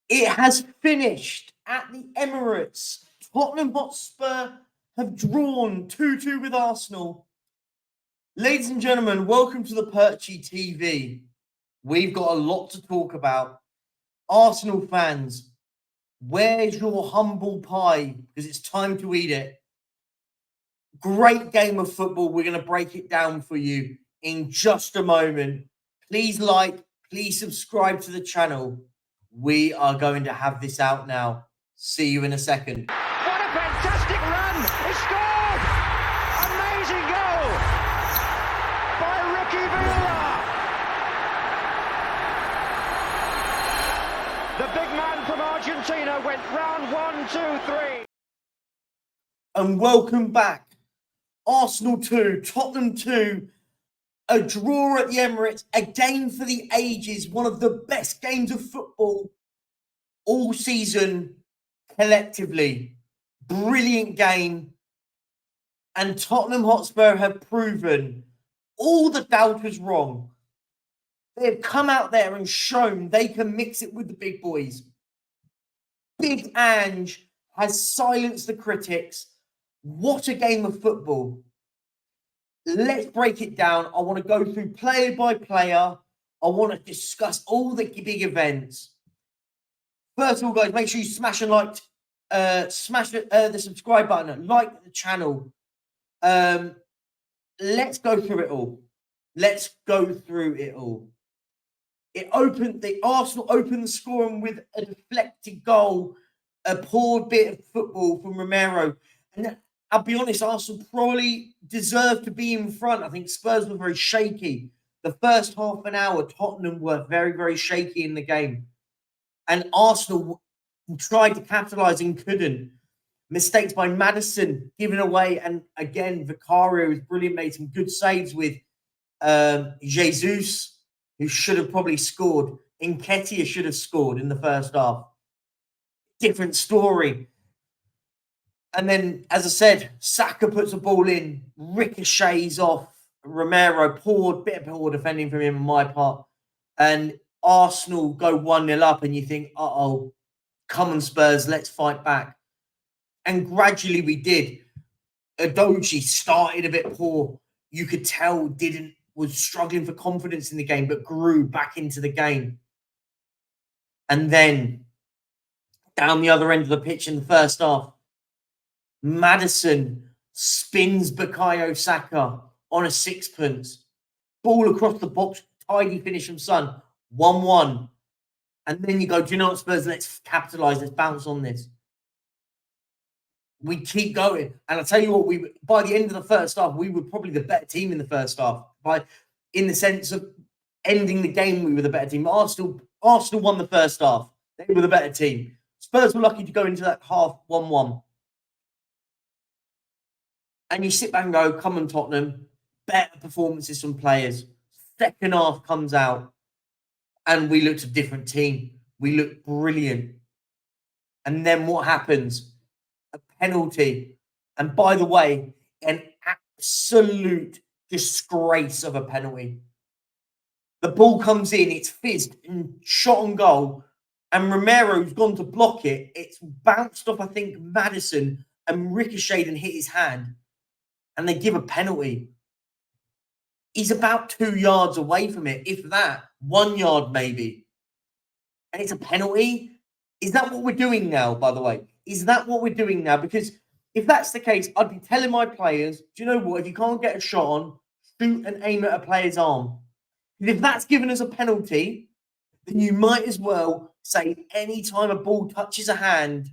It has finished at the Emirates. Tottenham Hotspur have drawn 2-2 with Arsenal. Ladies and gentlemen, welcome to the Perchy TV. We've got a lot to talk about. Arsenal fans, where's your humble pie? Because it's time to eat it. Great game of football. We're going to break it down for you in just a moment. Please like, please subscribe to the channel. We are going to have this out now. See you in a second. What a fantastic run! He scored! Amazing goal by Ricky Villa. The big man from Argentina went round 1, 2, 3. And welcome back. Arsenal 2, Tottenham 2. A draw at the Emirates, a game for the ages, one of the best games of football all season collectively. Brilliant game. And Tottenham Hotspur have proven all the doubters wrong. They've come out there and shown they can mix it with the big boys. Big Ange has silenced the critics. What a game of football. Let's break it down. I want to go through player by player. I want to discuss all the big events. First of all, guys, make sure you smash the subscribe button, like the channel. Let's go through it all. Arsenal opened the scoring with a deflected goal, a poor bit of football from Romero. And I'll be honest, Arsenal probably deserved to be in front. I think Spurs were very shaky. The first half an hour, Tottenham were very, very shaky in the game. And Arsenal tried to capitalise and couldn't. Mistakes by Maddison given away. And again, Vicario was brilliant, made some good saves with Jesus, who should have probably scored. Nketiah should have scored in the first half. Different story. And then, as I said, Saka puts a ball in, ricochets off Romero, bit of poor defending from him on my part. And Arsenal go 1-0 up, and you think, uh-oh, come on, Spurs, let's fight back. And gradually we did. Adoji started a bit poor. You could tell was struggling for confidence in the game, but grew back into the game. And then, down the other end of the pitch in the first half, Maddison spins Bukayo Saka on a sixpence. Ball across the box, tidy finish from Son, 1-1. And then you go, do you know what, Spurs? Let's capitalise, let's bounce on this. We keep going. And I'll tell you what, by the end of the first half, we were probably the better team in the first half. In the sense of ending the game, we were the better team. Arsenal won the first half. They were the better team. Spurs were lucky to go into that half 1-1. And you sit back and go, come on, Tottenham, better performances from players. Second half comes out, and we looked a different team. We looked brilliant. And then what happens? A penalty. And by the way, an absolute disgrace of a penalty. The ball comes in, it's fizzed and shot on goal, and Romero's gone to block it. It's bounced off, I think, Maddison and ricocheted and hit his hand. And they give a penalty. He's about 2 yards away from it, if that. 1 yard, maybe. And it's a penalty? Is that what we're doing now, by the way? Is that what we're doing now? Because if that's the case, I'd be telling my players, do you know what? If you can't get a shot on, shoot and aim at a player's arm. And if that's given as a penalty, then you might as well say any time a ball touches a hand,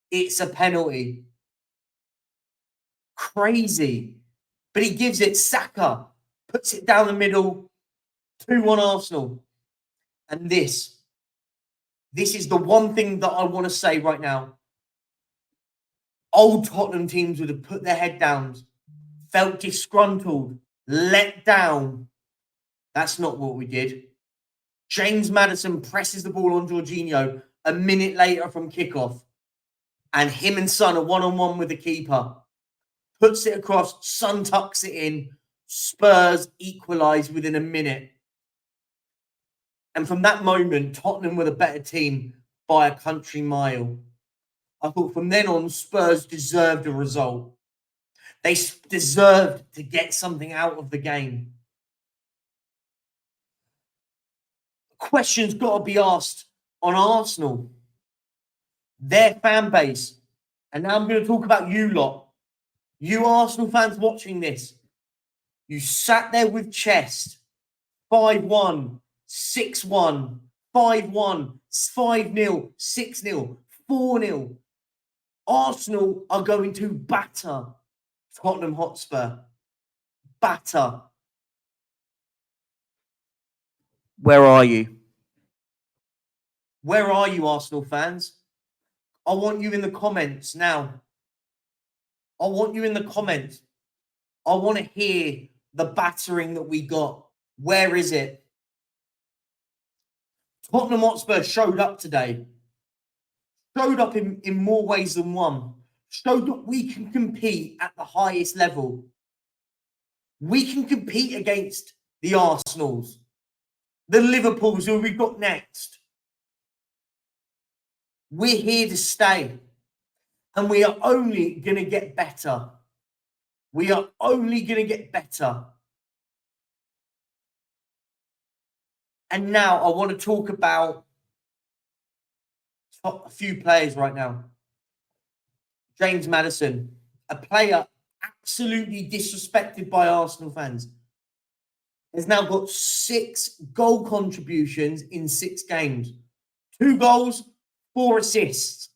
it's a penalty. Crazy. But he gives it. Saka puts it down the middle. 2-1 Arsenal. And this is the one thing that I want to say right now. Old Tottenham teams would have put their head down, felt disgruntled, let down. That's not what we did. James Maddison presses the ball on Jorginho a minute later from kickoff. And him and Son are one-on-one with the keeper. Puts it across, Son tucks it in. Spurs equalise within a minute. And from that moment, Tottenham were the better team. by a country mile. I thought from then on, Spurs deserved a result. They deserved to get something out of the game. Questions got to be asked on Arsenal, their fan base. And now I'm going to talk about you lot. You Arsenal fans watching this. You sat there with chest. 5-1, 6-1, 5-1, 5-0, 6-0, 4-0. Arsenal are going to batter Tottenham Hotspur. Batter. Where are you? Where are you, Arsenal fans? I want you in the comments now. I want you in the comments. I want to hear the battering that we got. Where is it? Tottenham Hotspur showed up today. Showed up in more ways than one. Showed that we can compete at the highest level. We can compete against the Arsenals, the Liverpools who we've got next. We're here to stay. And we are only going to get better. We are only going to get better. And now I want to talk about a few players right now. James Maddison, a player absolutely disrespected by Arsenal fans, has now got 6 goal contributions in 6 games. 2 goals, 4 assists.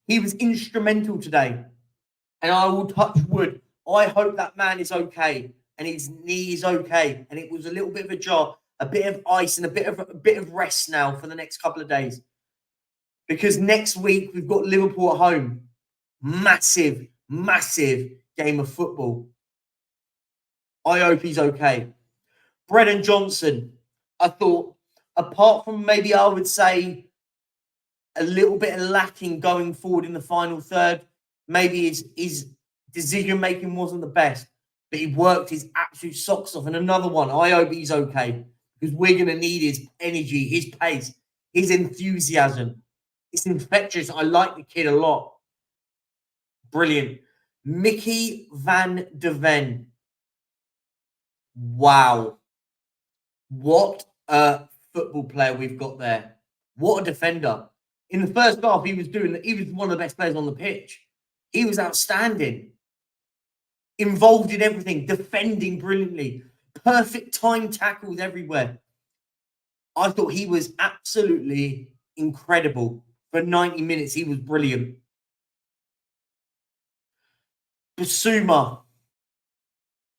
He was instrumental today. And I will touch wood. I hope that man is okay. And his knee is okay. And it was a little bit of a jar, a bit of ice, and a bit of rest now for the next couple of days. Because next week we've got Liverpool at home. Massive, massive game of football. I hope he's okay. Brennan Johnson, I thought, apart from maybe I would say a little bit of lacking going forward in the final third, maybe his decision-making wasn't the best, but he worked his absolute socks off. And another one, I hope he's okay, because we're going to need his energy, his pace, his enthusiasm. It's infectious. I like the kid a lot. Brilliant. Mickey van de Ven. Wow. What a football player we've got there. What a defender. In the first half, he was one of the best players on the pitch. He was outstanding. Involved in everything, defending brilliantly. Perfect time tackles everywhere. I thought he was absolutely incredible. For 90 minutes, he was brilliant. Basuma,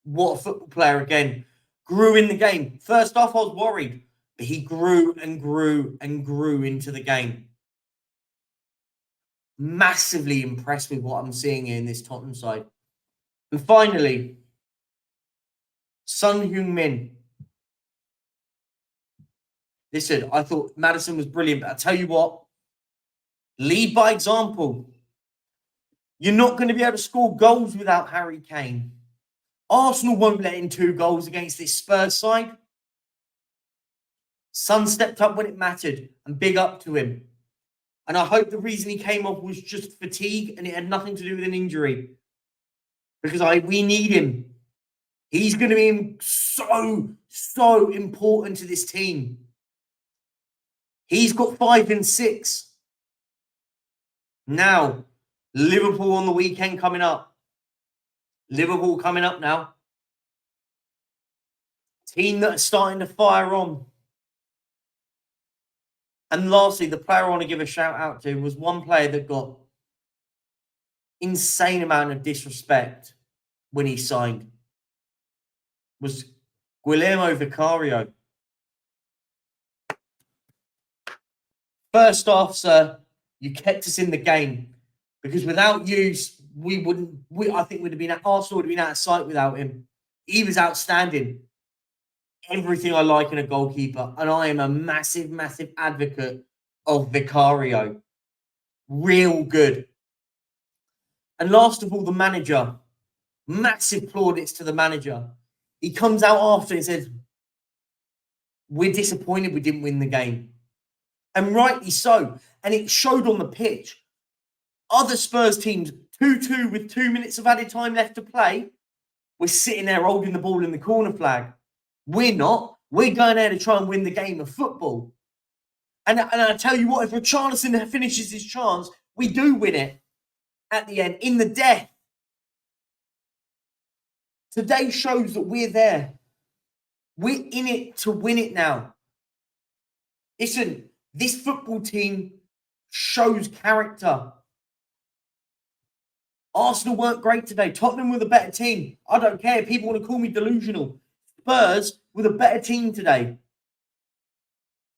what a football player again. Grew in the game. First off, I was worried, but he grew and grew and grew into the game. Massively impressed with what I'm seeing in this Tottenham side. And finally, Son Heung-min. Listen, I thought Maddison was brilliant, but I tell you what, lead by example. You're not going to be able to score goals without Harry Kane. Arsenal won't let in 2 goals against this Spurs side. Son stepped up when it mattered, and big up to him. And I hope the reason he came off was just fatigue and it had nothing to do with an injury. Because we need him. He's going to be so important to this team. He's got 5 and 6. Now, Liverpool on the weekend coming up. Liverpool coming up now. Team that are starting to fire on. And lastly, the player I want to give a shout out to was one player that got insane amount of disrespect when he signed. Was Guillermo Vicario. First off, sir, you kept us in the game. Because without you, I think Arsenal would have been out of sight without him. He was outstanding. Everything I like in a goalkeeper. And I am a massive, massive advocate of Vicario. Real good. And last of all, the manager. Massive plaudits to the manager. He comes out after and says, we're disappointed we didn't win the game. And rightly so. And it showed on the pitch. Other Spurs teams, 2-2 with 2 minutes of added time left to play, we're sitting there holding the ball in the corner flag. We're not. We're going there to try and win the game of football. And I tell you what, if Richarlison finishes his chance, we do win it at the end, in the death. Today shows that we're there. We're in it to win it now. Listen, this football team shows character. Arsenal weren't great today. Tottenham were the better team. I don't care. People want to call me delusional. Spurs were the better team today.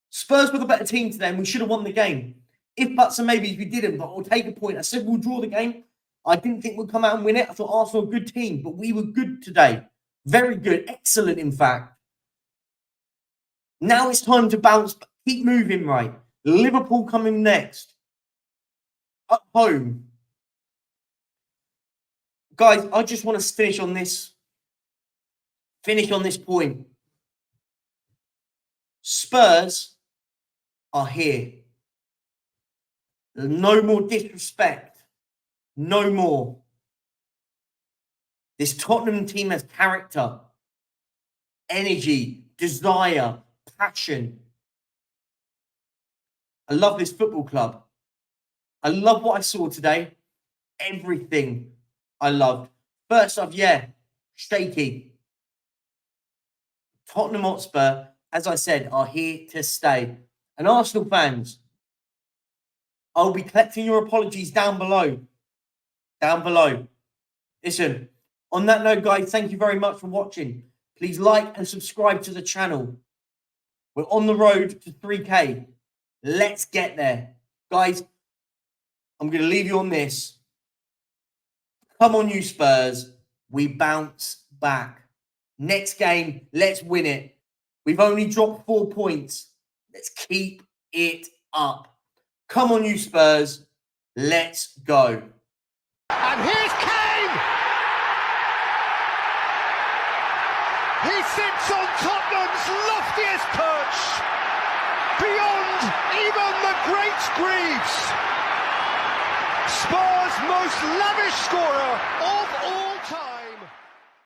Spurs were the better team today, and we should have won the game. If buts and maybes, we didn't, but we'll take a point. I said we'll draw the game. I didn't think we'd come out and win it. I thought Arsenal were a good team, but we were good today. Very good. Excellent, in fact. Now it's time to bounce. Keep moving, right? Liverpool coming next. At home. Guys, I just want to finish on this point. Spurs are here. No more disrespect. No more. This Tottenham team has character, energy, desire, passion. I love this football club. I love what I saw today. Everything I loved. First off, yeah, shaky. Tottenham Hotspur, as I said, are here to stay. And Arsenal fans, I'll be collecting your apologies down below. Down below. Listen, on that note, guys, thank you very much for watching. Please like and subscribe to the channel. We're on the road to 3K. Let's get there. Guys, I'm going to leave you on this. Come on, you Spurs. We bounce back. Next game, let's win it. We've only dropped 4 points. Let's keep it up. Come on, you Spurs. Let's go. And here's Kane! He sits on Tottenham's loftiest perch, beyond even the great Greaves. Spurs' most lavish scorer all